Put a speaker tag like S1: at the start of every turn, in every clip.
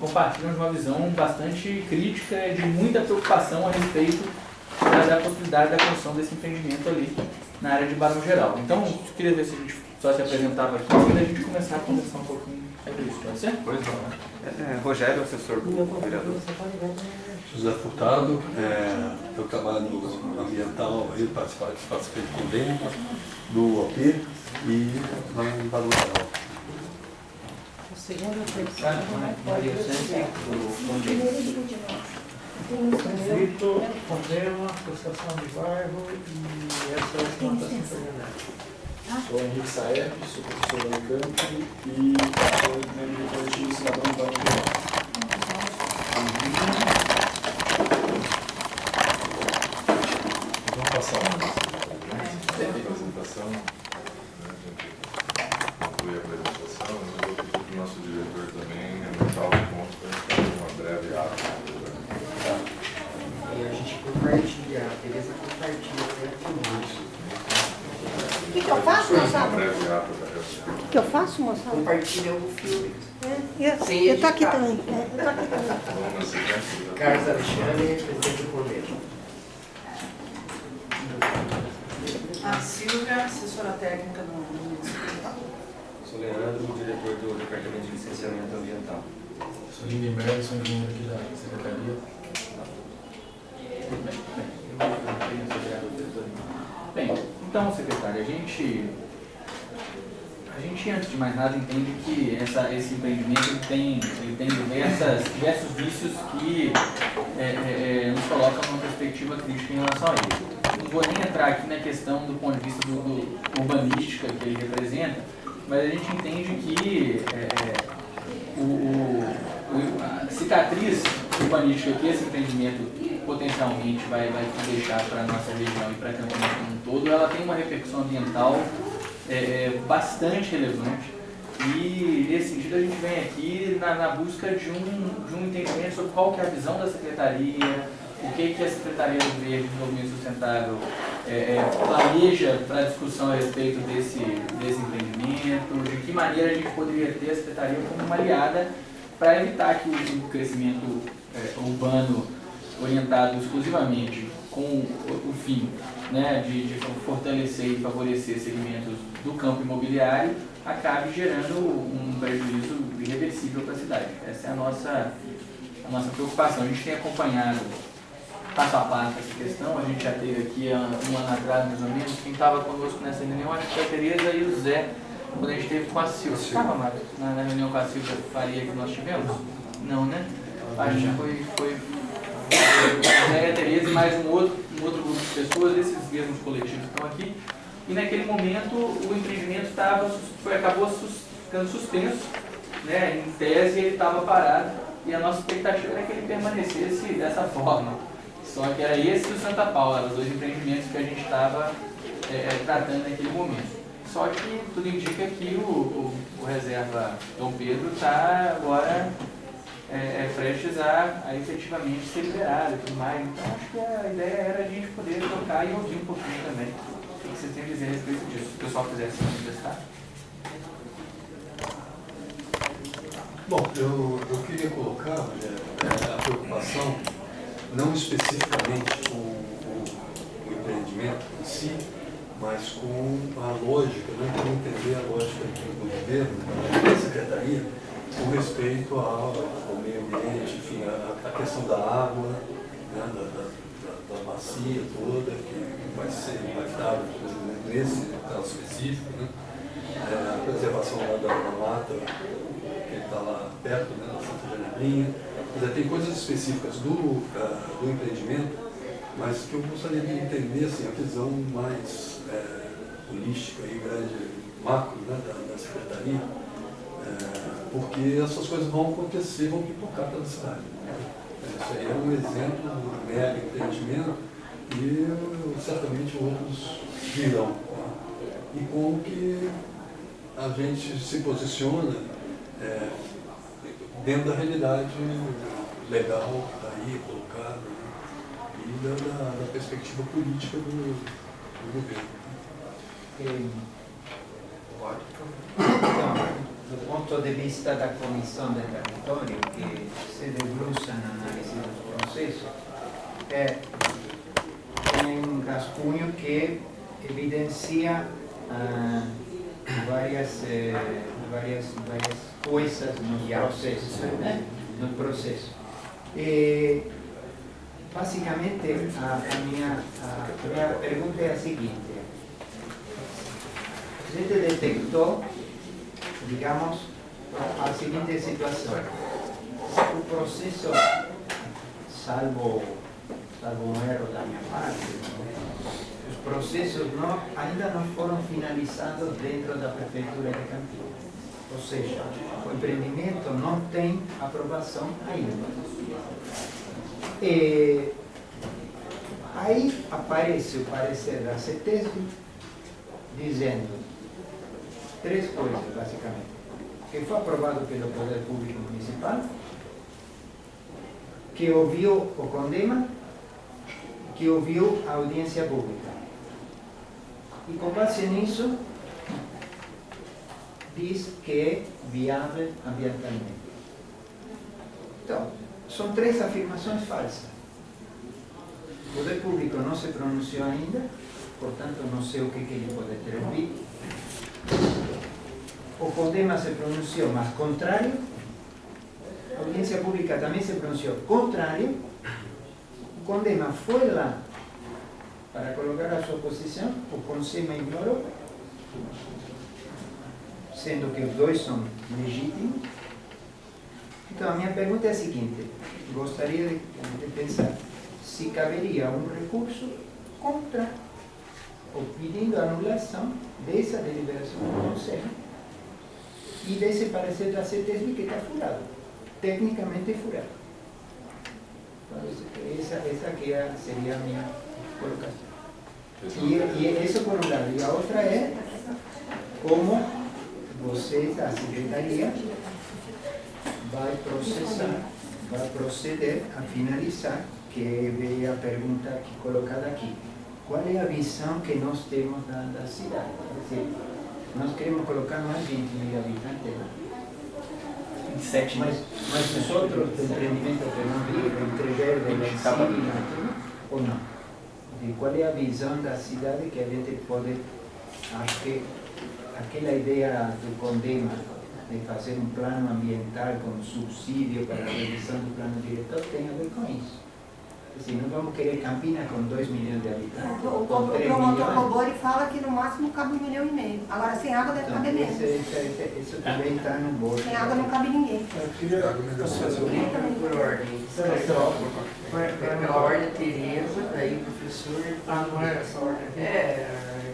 S1: compartilham de uma visão bastante crítica e de muita preocupação a respeito da possibilidade da construção desse empreendimento ali na área de Barão Geraldo. Então, eu queria ver se a gente só se apresentava aqui, para a gente começar a conversar um pouquinho sobre isso, pode ser?
S2: Pois não. Rogério, assessor do vereador.
S3: José Furtado, eu trabalho no ambiental, eu participei de convênio do OP e lá em Barão Geraldo.
S4: O segundo
S1: Maria Sante, do convênio.
S5: Conflito, problema, associação de bairro e essa é a implantação permanente.
S6: Sou Henrique Saer, sou professor da Unicamp e sou membro do coletivo Cidadão do Barão Geraldo. Vamos passar a apresentação.
S7: Concluir a apresentação, mas eu vou pedir para o nosso diretor também anotar os pontos para a gente fazer uma breve ata.
S8: E a gente compartilha, a Tereza compartilha até a filmagem.
S4: O que eu faço,
S7: Uma
S4: moçada?
S7: breve ata da reunião.
S4: O que eu faço, moçada?
S8: Compartilha o filme.
S4: Eu tô aqui também. Eu tô aqui também.
S7: Vamos na sequência.
S8: Carlos Alexandre, presidente do convênio.
S9: A Silvia, assessora técnica do municipal.
S2: Sou Leandro, diretor do Departamento de Licenciamento Ambiental.
S6: Sou Lindenberg, sou engenheiro aqui da Secretaria.
S1: Bem, então, secretário, a gente antes de mais nada entende que esse empreendimento ele tem diversos vícios que nos colocam numa perspectiva crítica em relação a ele. Não vou nem entrar aqui na questão do ponto de vista do urbanística que ele representa, mas a gente entende que a cicatriz urbanística que esse empreendimento potencialmente vai deixar para a nossa região e para a Campinas como um todo, ela tem uma repercussão ambiental bastante relevante. E nesse sentido a gente vem aqui na busca de um entendimento sobre qual que é a visão da Secretaria, o que a Secretaria do Verde e Desenvolvimento Sustentável planeja para a discussão a respeito desse empreendimento, de que maneira a gente poderia ter a Secretaria como uma aliada para evitar que o crescimento urbano orientado exclusivamente com o fim, né, de fortalecer e favorecer segmentos do campo imobiliário acabe gerando um prejuízo irreversível para a cidade. Essa é a nossa preocupação. A gente tem acompanhado passo a passo essa questão. A gente já teve aqui um ano atrás, mais ou menos, quem estava conosco nessa reunião, acho que foi a Tereza e o Zé, quando a gente esteve com a Silvia. Você estava, Mário, na reunião com a Silvia Faria que nós tivemos? Não, né? A gente foi o Zé, a Tereza e mais um outro grupo de pessoas, esses mesmos coletivos que estão aqui. E naquele momento o empreendimento acabou ficando suspenso, né? Em tese ele estava parado e a nossa expectativa era que ele permanecesse dessa forma. Só que era esse e o Santa Paula, eram os dois empreendimentos que a gente estava tratando naquele momento. Só que tudo indica que o Reserva Dom Pedro está agora prestes a efetivamente ser liberado e tudo mais. Então acho que a ideia era a gente poder tocar e ouvir um pouquinho também o que vocês têm a dizer a respeito disso. Se o pessoal quiser se manifestar.
S3: Bom, eu queria colocar a preocupação, não especificamente com o empreendimento em si, mas com a lógica, né, com entender a lógica do governo, da secretaria, com respeito ao meio ambiente, enfim, a questão da água, né, da bacia toda, que vai ser impactada nesse caso específico, né, a preservação da mata, que está lá perto, né, da Santa Janebrinha. Tem coisas específicas do empreendimento, mas que eu gostaria de entender assim, a visão mais holística e grande, macro, né, da secretaria, porque essas coisas vão acontecer, vão pipocar pela cidade. Isso aí é um exemplo do mega empreendimento e certamente outros virão. E como que a gente se posiciona dentro da realidade legal que está aí colocada, né, e da perspectiva política do governo.
S8: Pode? do ponto de vista da Comissão de Território, que se debruça na análise dos processos, tem um rascunho que evidencia várias coisas no processo. Basicamente, a minha pergunta é a seguinte: a gente detectou, digamos, a seguinte situação: o processo, salvo um erro da minha parte, os processos ainda não foram finalizados dentro da Prefeitura de Campinas. Ou seja, o empreendimento não tem aprovação ainda. Aí aparece o parecer da CETESB dizendo 3 coisas, basicamente: que foi aprovado pelo Poder Público Municipal, que ouviu o CONDEMA, que ouviu a audiência pública. E com base nisso, diz que é viável ambientalmente. Então, são 3 afirmações falsas. O Poder Público não se pronunciou ainda, portanto não sei o que ele pode ter ouvido. O CONDEMA se pronunciou, mas contrário. A audiência pública também se pronunciou contrário. O CONDEMA foi lá para colocar a sua posição, o CONSEMA ignorou, sendo que os 2 são legítimos. Então, a minha pergunta é a seguinte: gostaria de pensar se caberia um recurso contra ou pedindo a anulação dessa deliberação do Conselho e desse parecer da CETESB que está furado, tecnicamente furado. Essa aqui seria a minha colocação. E isso por um lado. E a outra é como vocês, a Secretaria, vai proceder a finalizar, que veio a pergunta aqui, colocada aqui. Qual é a visão que nós temos da cidade? Quer dizer, nós queremos colocar mais 20 mil habitantes lá.
S1: 27 mil.
S8: Mas os outros empreendimentos que não viram, entregar de ou não? E qual é a visão da cidade que a gente pode... Acho que aquela ideia do CONDEMA de fazer um plano ambiental com subsídio para a revisão do plano diretor tem a ver com isso. Assim, não vamos querer Campinas com 2 milhões de habitantes.
S4: O promotor Cobori fala que no máximo cabe 1,5 milhão. Agora sem água deve caber menos.
S8: Isso também está no bolso.
S4: Sem água não cabe ninguém.
S8: Eu queria por ordem. Pela ordem teria, aí o professor...
S5: Não é essa ordem?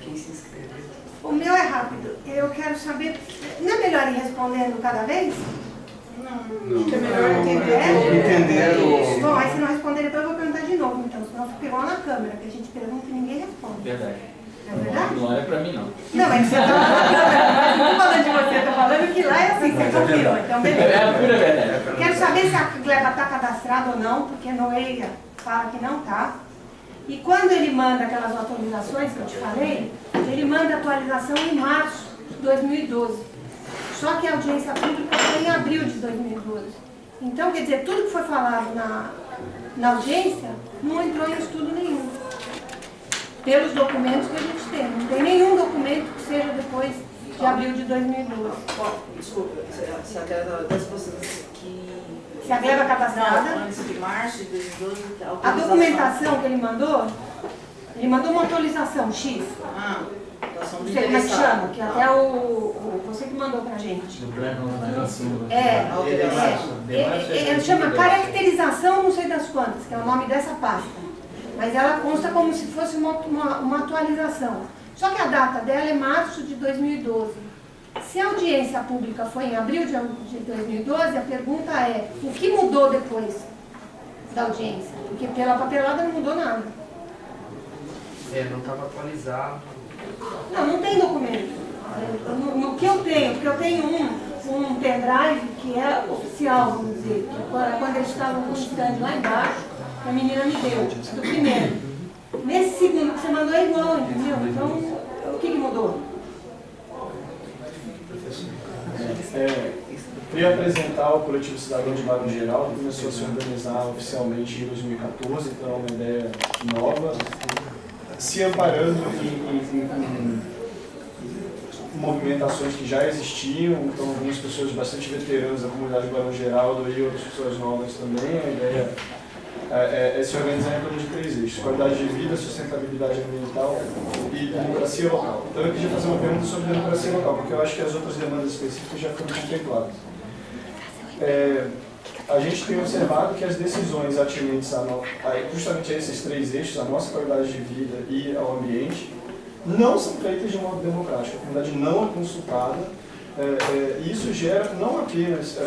S8: Quem se inscreveu.
S4: O meu é rápido. Eu quero saber... Não é melhor ir respondendo cada vez?
S9: Acho que é melhor entender.
S4: Bom, aí se não responder depois eu vou perguntar de novo, então. Senão fica igual na câmera, que a gente pergunta e ninguém responde.
S1: Verdade.
S4: É verdade?
S1: Não é pra mim, não.
S4: Não, é que você tá na câmera, mas não tô falando de você, tô falando que lá é assim, você confiou. Então, beleza.
S1: É a pura verdade.
S4: Quero saber se a gleba está cadastrada ou não, porque Noeia fala que não está. E quando ele manda aquelas atualizações que eu te falei, ele manda atualização em março de 2012. Só que a audiência pública foi em abril de 2012. Então, quer dizer, tudo que foi falado na audiência não entrou em estudo nenhum. Pelos documentos que a gente tem. Não tem nenhum documento que seja depois de abril de 2012.
S9: Desculpa, se aquela das pessoas que...
S4: Se a gleba cadastrada...
S9: Não, antes de março de 2012...
S4: A documentação que ele mandou uma atualização X.
S9: Não
S4: sei como é que chama, que até você que mandou pra gente.
S8: Do plano
S4: Ele chama caracterização não sei das quantas, que é o nome dessa página. Mas ela consta como se fosse uma atualização. Só que a data dela é março de 2012. Se a audiência pública foi em abril de 2012, a pergunta é, o que mudou depois da audiência? Porque pela papelada não mudou nada.
S8: Não estava atualizado.
S4: Não tem documento. No que eu tenho, porque eu tenho um pendrive que é oficial, vamos dizer, que quando eles estavam com o stand lá embaixo, a menina me deu, do primeiro. Nesse segundo que você mandou é igual, entendeu? Então, o que mudou?
S6: Queria apresentar o Coletivo Cidadão de Barão Geraldo, que começou a se organizar oficialmente em 2014, então é uma ideia nova, se amparando em movimentações que já existiam, então algumas pessoas bastante veteranas da comunidade de Barão Geraldo e outras pessoas novas também. A ideia é se organizar em torno de 3 eixos: qualidade de vida, sustentabilidade ambiental e democracia local. Então eu queria fazer uma pergunta sobre democracia local, porque eu acho que as outras demandas específicas já foram contempladas. A gente tem observado que as decisões atinentes justamente a esses 3 eixos, a nossa qualidade de vida e ao ambiente, não são feitas de modo democrático. A comunidade não é consultada, e isso gera não apenas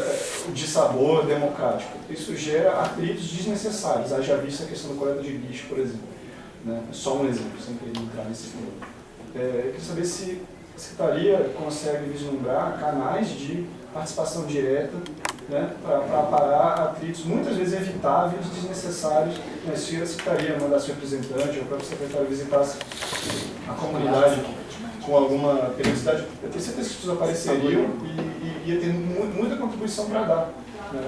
S6: dissabor democrático, isso gera atritos desnecessários. Haja vista a questão da coleta de lixo, por exemplo. Né? Só um exemplo, sem querer entrar nesse ponto. Eu queria saber se a Secretaria consegue vislumbrar canais de participação direta, né, para parar atritos muitas vezes evitáveis, desnecessários. Né? Se a Secretaria mandasse um representante, ou o próprio secretário visitasse a comunidade com alguma periodicidade, eu tenho certeza que as pessoas apareceriam e ia ter muita contribuição para dar, né?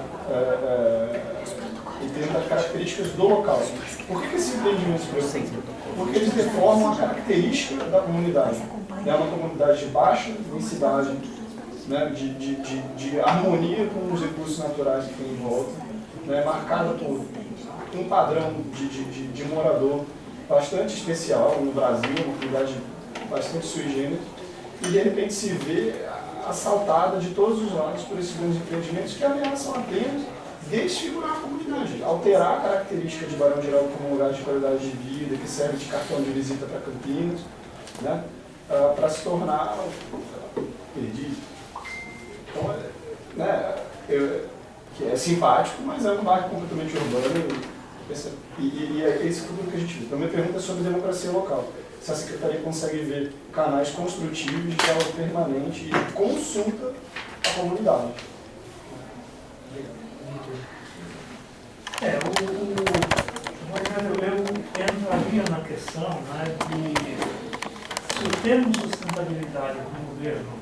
S6: E tem das características do local. Por que esses empreendimentos preocupam? Porque eles deformam a característica da comunidade. É uma comunidade de baixa densidade, né, de harmonia com os recursos naturais que tem em volta, né, marcada por um padrão de morador bastante especial no Brasil, uma comunidade bastante sui generis, e de repente se vê assaltada de todos os lados por esses grandes empreendimentos que ameaçam apenas desfigurar a comunidade, alterar a característica de Barão Geraldo como um lugar de qualidade de vida, que serve de cartão de visita para Campinas, né, para se tornar perdido. Então, né, que é simpático, mas é um bairro completamente urbano e é esse futuro que a gente vê. Então, minha pergunta é sobre democracia local. Se a Secretaria consegue ver canais construtivos de diálogo permanente e consulta à comunidade.
S5: Eu entraria na questão, né, de se o termo sustentabilidade do governo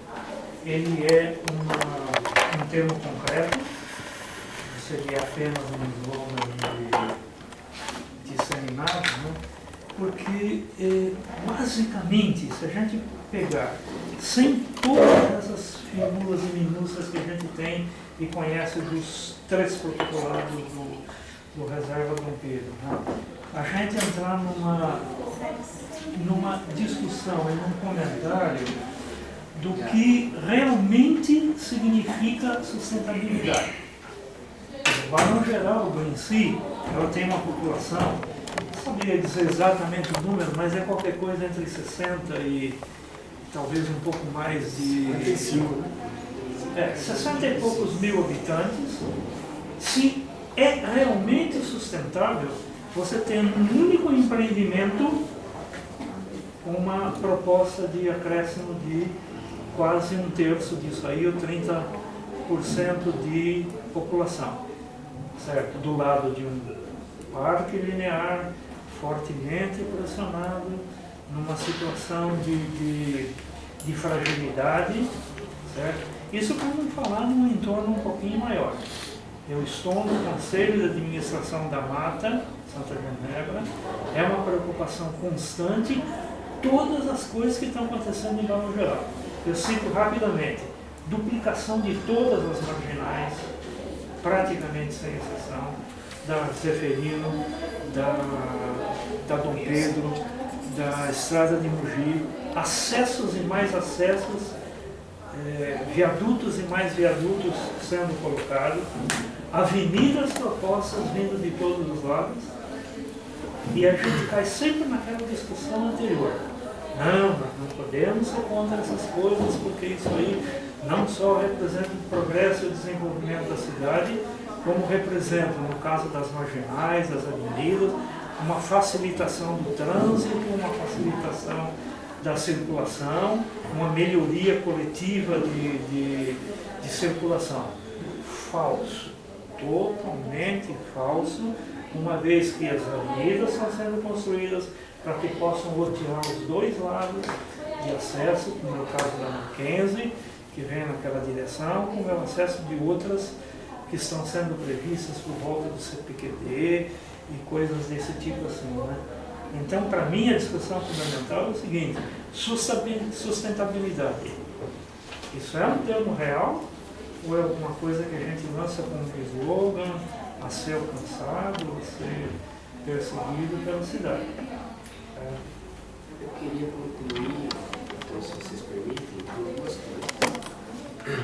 S5: ele é um termo concreto, seria apenas um slogan disseminado, né? Porque basicamente, se a gente pegar sem todas essas figuras e minúcias que a gente tem e conhece dos 3 protocolados do Reserva Dom Pedro, né? A gente entrar numa discussão e num comentário do que realmente significa sustentabilidade. O Barão Geraldo em si, ela tem uma população, não sabia dizer exatamente o número, mas é qualquer coisa entre 60 e talvez um pouco mais de 60 e poucos mil habitantes. Se é realmente sustentável, você tem um único empreendimento com uma proposta de acréscimo de quase 1/3 disso aí, ou 30% de população, certo? Do lado de um parque linear fortemente pressionado, numa situação de fragilidade, certo? Isso para não falar num entorno um pouquinho maior. Eu estou no Conselho de Administração da Mata, Santa Genebra, é uma preocupação constante todas as coisas que estão acontecendo em Barão Geraldo. Eu cito rapidamente: duplicação de todas as marginais, praticamente sem exceção, da Zeferino, da Dom Pedro, da Estrada de Mogi, acessos e mais acessos, viadutos e mais viadutos sendo colocados, avenidas propostas vindo de todos os lados, e a gente cai sempre naquela discussão anterior. Não, nós não podemos ser contra essas coisas, porque isso aí não só representa o progresso e o desenvolvimento da cidade, como representa, no caso das marginais, das avenidas, uma facilitação do trânsito, uma facilitação da circulação, uma melhoria coletiva de circulação. Falso, totalmente falso, uma vez que as avenidas estão sendo construídas para que possam lotear os 2 lados de acesso, como no caso da Mackenzie, que vêm naquela direção, como é o acesso de outras que estão sendo previstas por volta do CPQD e coisas desse tipo assim, né? Então, para mim, a discussão fundamental é o seguinte: sustentabilidade. Isso é um termo real ou é alguma coisa que a gente lança como slogan a ser alcançado, a ser perseguido pela cidade?
S10: Eu queria concluir, então, se vocês permitem, com duas coisas.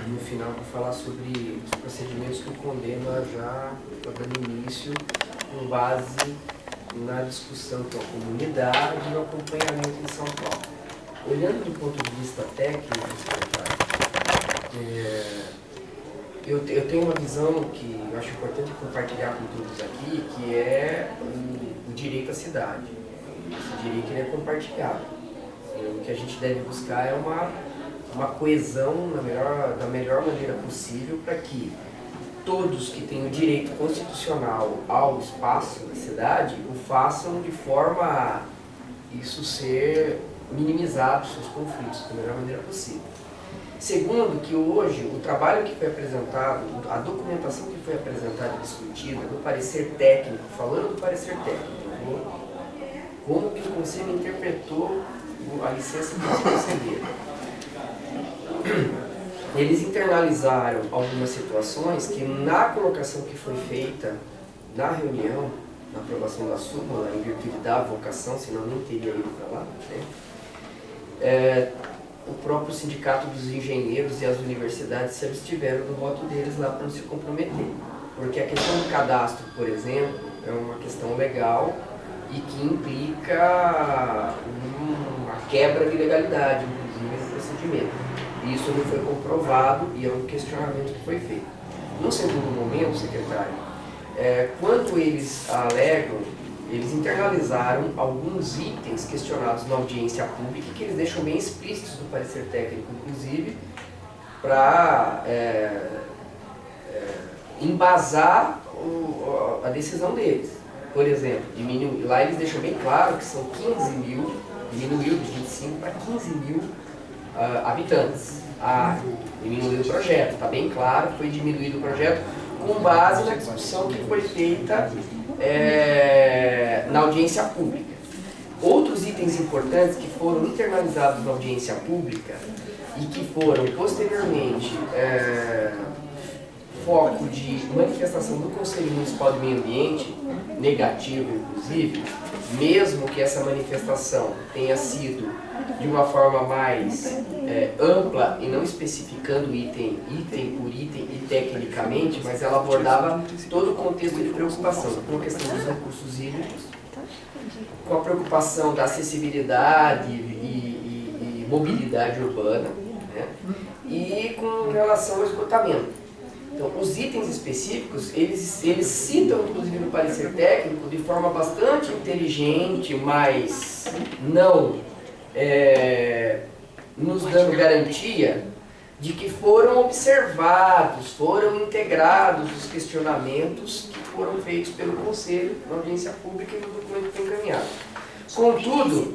S10: No final, vou falar sobre os procedimentos que o Condema já está dando início com base na discussão com a comunidade e no acompanhamento em São Paulo. Olhando do ponto de vista técnico, eu tenho uma visão que eu acho importante compartilhar com todos aqui, que é o direito à cidade. Esse direito ele é compartilhado. O que a gente deve buscar é uma coesão da melhor maneira possível para que todos que têm o direito constitucional ao espaço da cidade o façam de forma a isso ser minimizado, seus conflitos, da melhor maneira possível. Segundo, que hoje o trabalho que foi apresentado, a documentação que foi apresentada e discutida, do parecer técnico, falando do parecer técnico, como que o Conselho interpretou a licença que eles concederam. Eles internalizaram algumas situações que na colocação que foi feita na reunião, na aprovação da súmula, em virtude da vocação, senão nem teria ido para lá, né? O próprio Sindicato dos Engenheiros e as universidades se abstiveram do voto deles lá para não se comprometer. Porque a questão do cadastro, por exemplo, é uma questão legal e que implica uma quebra de legalidade, inclusive, no procedimento. E isso não foi comprovado e é um questionamento que foi feito. No segundo momento, secretário, quanto eles alegam, eles internalizaram alguns itens questionados na audiência pública que eles deixam bem explícitos no parecer técnico, inclusive, para embasar a decisão deles. Por exemplo, lá eles deixam bem claro que são 15 mil, diminuiu de 25 para 15 mil habitantes. Diminuiu o projeto, está bem claro, foi diminuído o projeto com base na discussão que foi feita na audiência pública. Outros itens importantes que foram internalizados na audiência pública e que foram posteriormente foco de manifestação do Conselho Municipal de Meio Ambiente, negativo inclusive, mesmo que essa manifestação tenha sido de uma forma mais ampla e não especificando item por item e tecnicamente, mas ela abordava todo o contexto de preocupação com a questão dos recursos hídricos, com a preocupação da acessibilidade e mobilidade urbana, né? E com relação ao esgotamento. Então, os itens específicos, eles citam, inclusive no parecer técnico, de forma bastante inteligente, mas não nos dando garantia de que foram observados, foram integrados os questionamentos que foram feitos pelo Conselho na audiência pública e no documento que foi encaminhado. Contudo,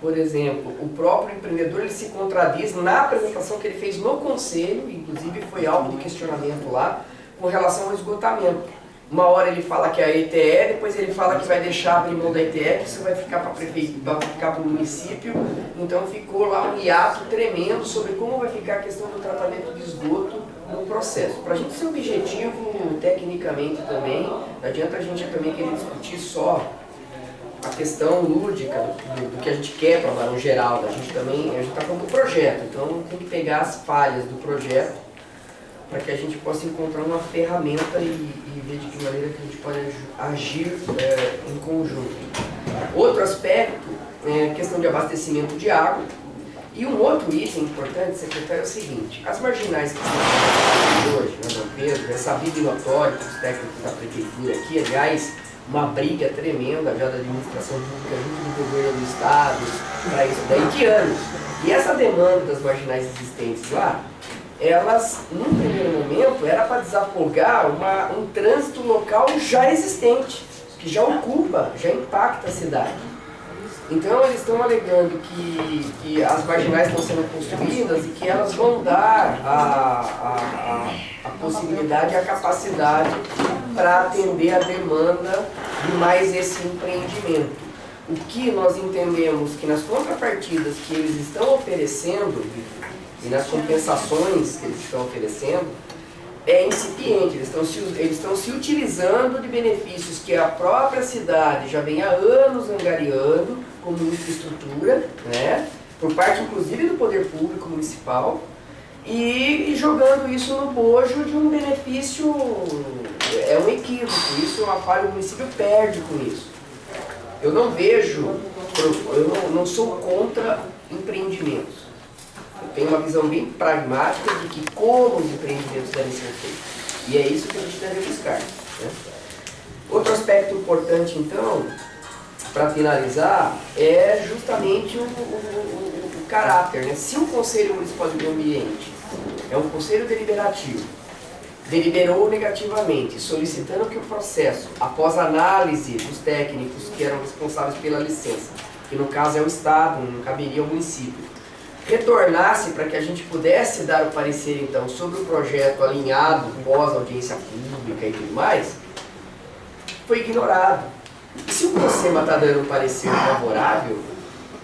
S10: por exemplo, o próprio empreendedor ele se contradiz na apresentação que ele fez no Conselho, inclusive foi alvo de questionamento lá, com relação ao esgotamento. Uma hora ele fala que é a ETE, depois ele fala que vai deixar abrir mão da ETE, que isso vai ficar para a prefeitura, vai ficar para o município. Então ficou lá um hiato tremendo sobre como vai ficar a questão do tratamento de esgoto no processo. Para a gente ser objetivo tecnicamente também, não adianta a gente também querer discutir só a questão lúdica do que a gente quer para Barão Geraldo. A gente está falando do projeto, então tem que pegar as falhas do projeto para que a gente possa encontrar uma ferramenta e ver de que maneira que a gente pode agir em conjunto. Outro aspecto é a questão de abastecimento de água. E um outro item importante, secretário, é o seguinte: as marginais que estão hoje na Dom Pedro, é sabido e notório pelos técnicos da prefeitura aqui, aliás, uma briga tremenda já da administração pública junto do governo do estado para isso daí de anos. E essa demanda das marginais existentes lá, elas, num primeiro momento, era para desafogar um trânsito local já existente, que já ocupa, já impacta a cidade. Então eles estão alegando que as marginais estão sendo construídas e que elas vão dar a possibilidade e a capacidade para atender a demanda de mais esse empreendimento. O que nós entendemos que nas contrapartidas que eles estão oferecendo e nas compensações que eles estão oferecendo, é incipiente, eles estão se utilizando de benefícios que a própria cidade já vem há anos angariando como infraestrutura, né, por parte inclusive do poder público municipal, e jogando isso no bojo de um benefício, é um equívoco, isso é uma falha, o município perde com isso. Eu não vejo, eu não sou contra empreendimentos. Eu tenho uma visão bem pragmática de que como os empreendimentos devem ser feitos. E é isso que a gente deve buscar, né? Outro aspecto importante, então, para finalizar, é justamente o caráter, né? Se o Conselho Municipal de Meio Ambiente é um conselho deliberativo, deliberou negativamente, solicitando que o processo, após análise dos técnicos que eram responsáveis pela licença, que no caso é o Estado, não caberia ao município, retornasse para que a gente pudesse dar o parecer, então, sobre o projeto alinhado pós-audiência pública e tudo mais, foi ignorado. E se o CONSEMA está dando um parecer favorável,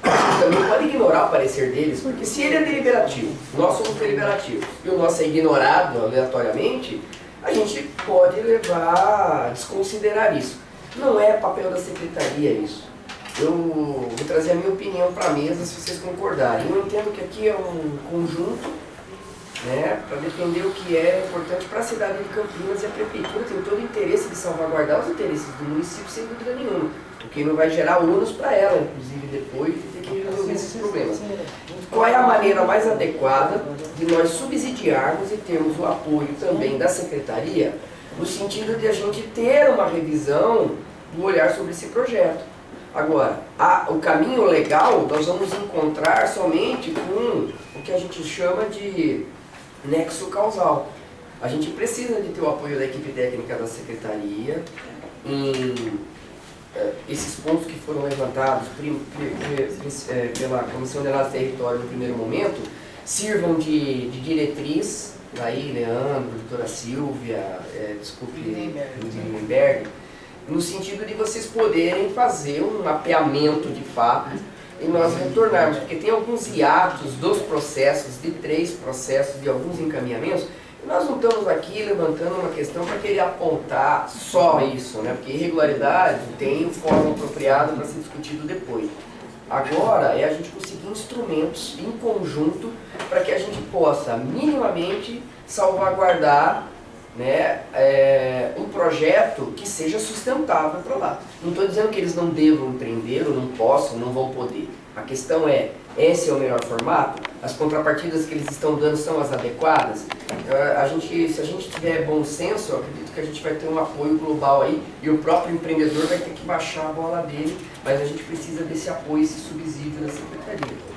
S10: a gente também pode ignorar o parecer deles, porque se ele é deliberativo, nós somos deliberativos, e o nosso é ignorado aleatoriamente, a gente pode levar a desconsiderar isso. Não é papel da secretaria isso. Eu vou trazer a minha opinião para a mesa, se vocês concordarem. Eu entendo que aqui é um conjunto, né, para defender o que é importante para a cidade de Campinas, e a prefeitura tem todo o interesse de salvaguardar os interesses do município, sem dúvida nenhuma, o que não vai gerar ônus para ela, inclusive depois, de ter que resolver esses problemas. Qual é a maneira mais adequada de nós subsidiarmos e termos o apoio também da secretaria, no sentido de a gente ter uma revisão do olhar sobre esse projeto? Agora, o caminho legal nós vamos encontrar somente com o que a gente chama de nexo causal. A gente precisa de ter o apoio da equipe técnica da secretaria em esses pontos que foram levantados pela Comissão de Análise do Território no primeiro momento, sirvam de diretriz, daí Leandro, doutora Silvia, Lindenberg, no sentido de vocês poderem fazer um mapeamento de fato e nós retornarmos, porque tem alguns hiatos dos processos, de 3 processos, de alguns encaminhamentos, e nós não estamos aqui levantando uma questão para querer apontar só isso, né? Porque irregularidade tem forma apropriada para ser discutido depois. Agora é a gente conseguir instrumentos em conjunto para que a gente possa minimamente salvaguardar, né, um projeto que seja sustentável para lá. Não estou dizendo que eles não devam empreender, ou não possam, não vão poder. A questão é, esse é o melhor formato? As contrapartidas que eles estão dando são as adequadas? Se a gente tiver bom senso, eu acredito que a gente vai ter um apoio global aí, e o próprio empreendedor vai ter que baixar a bola dele, mas a gente precisa desse apoio, esse subsídio da secretaria.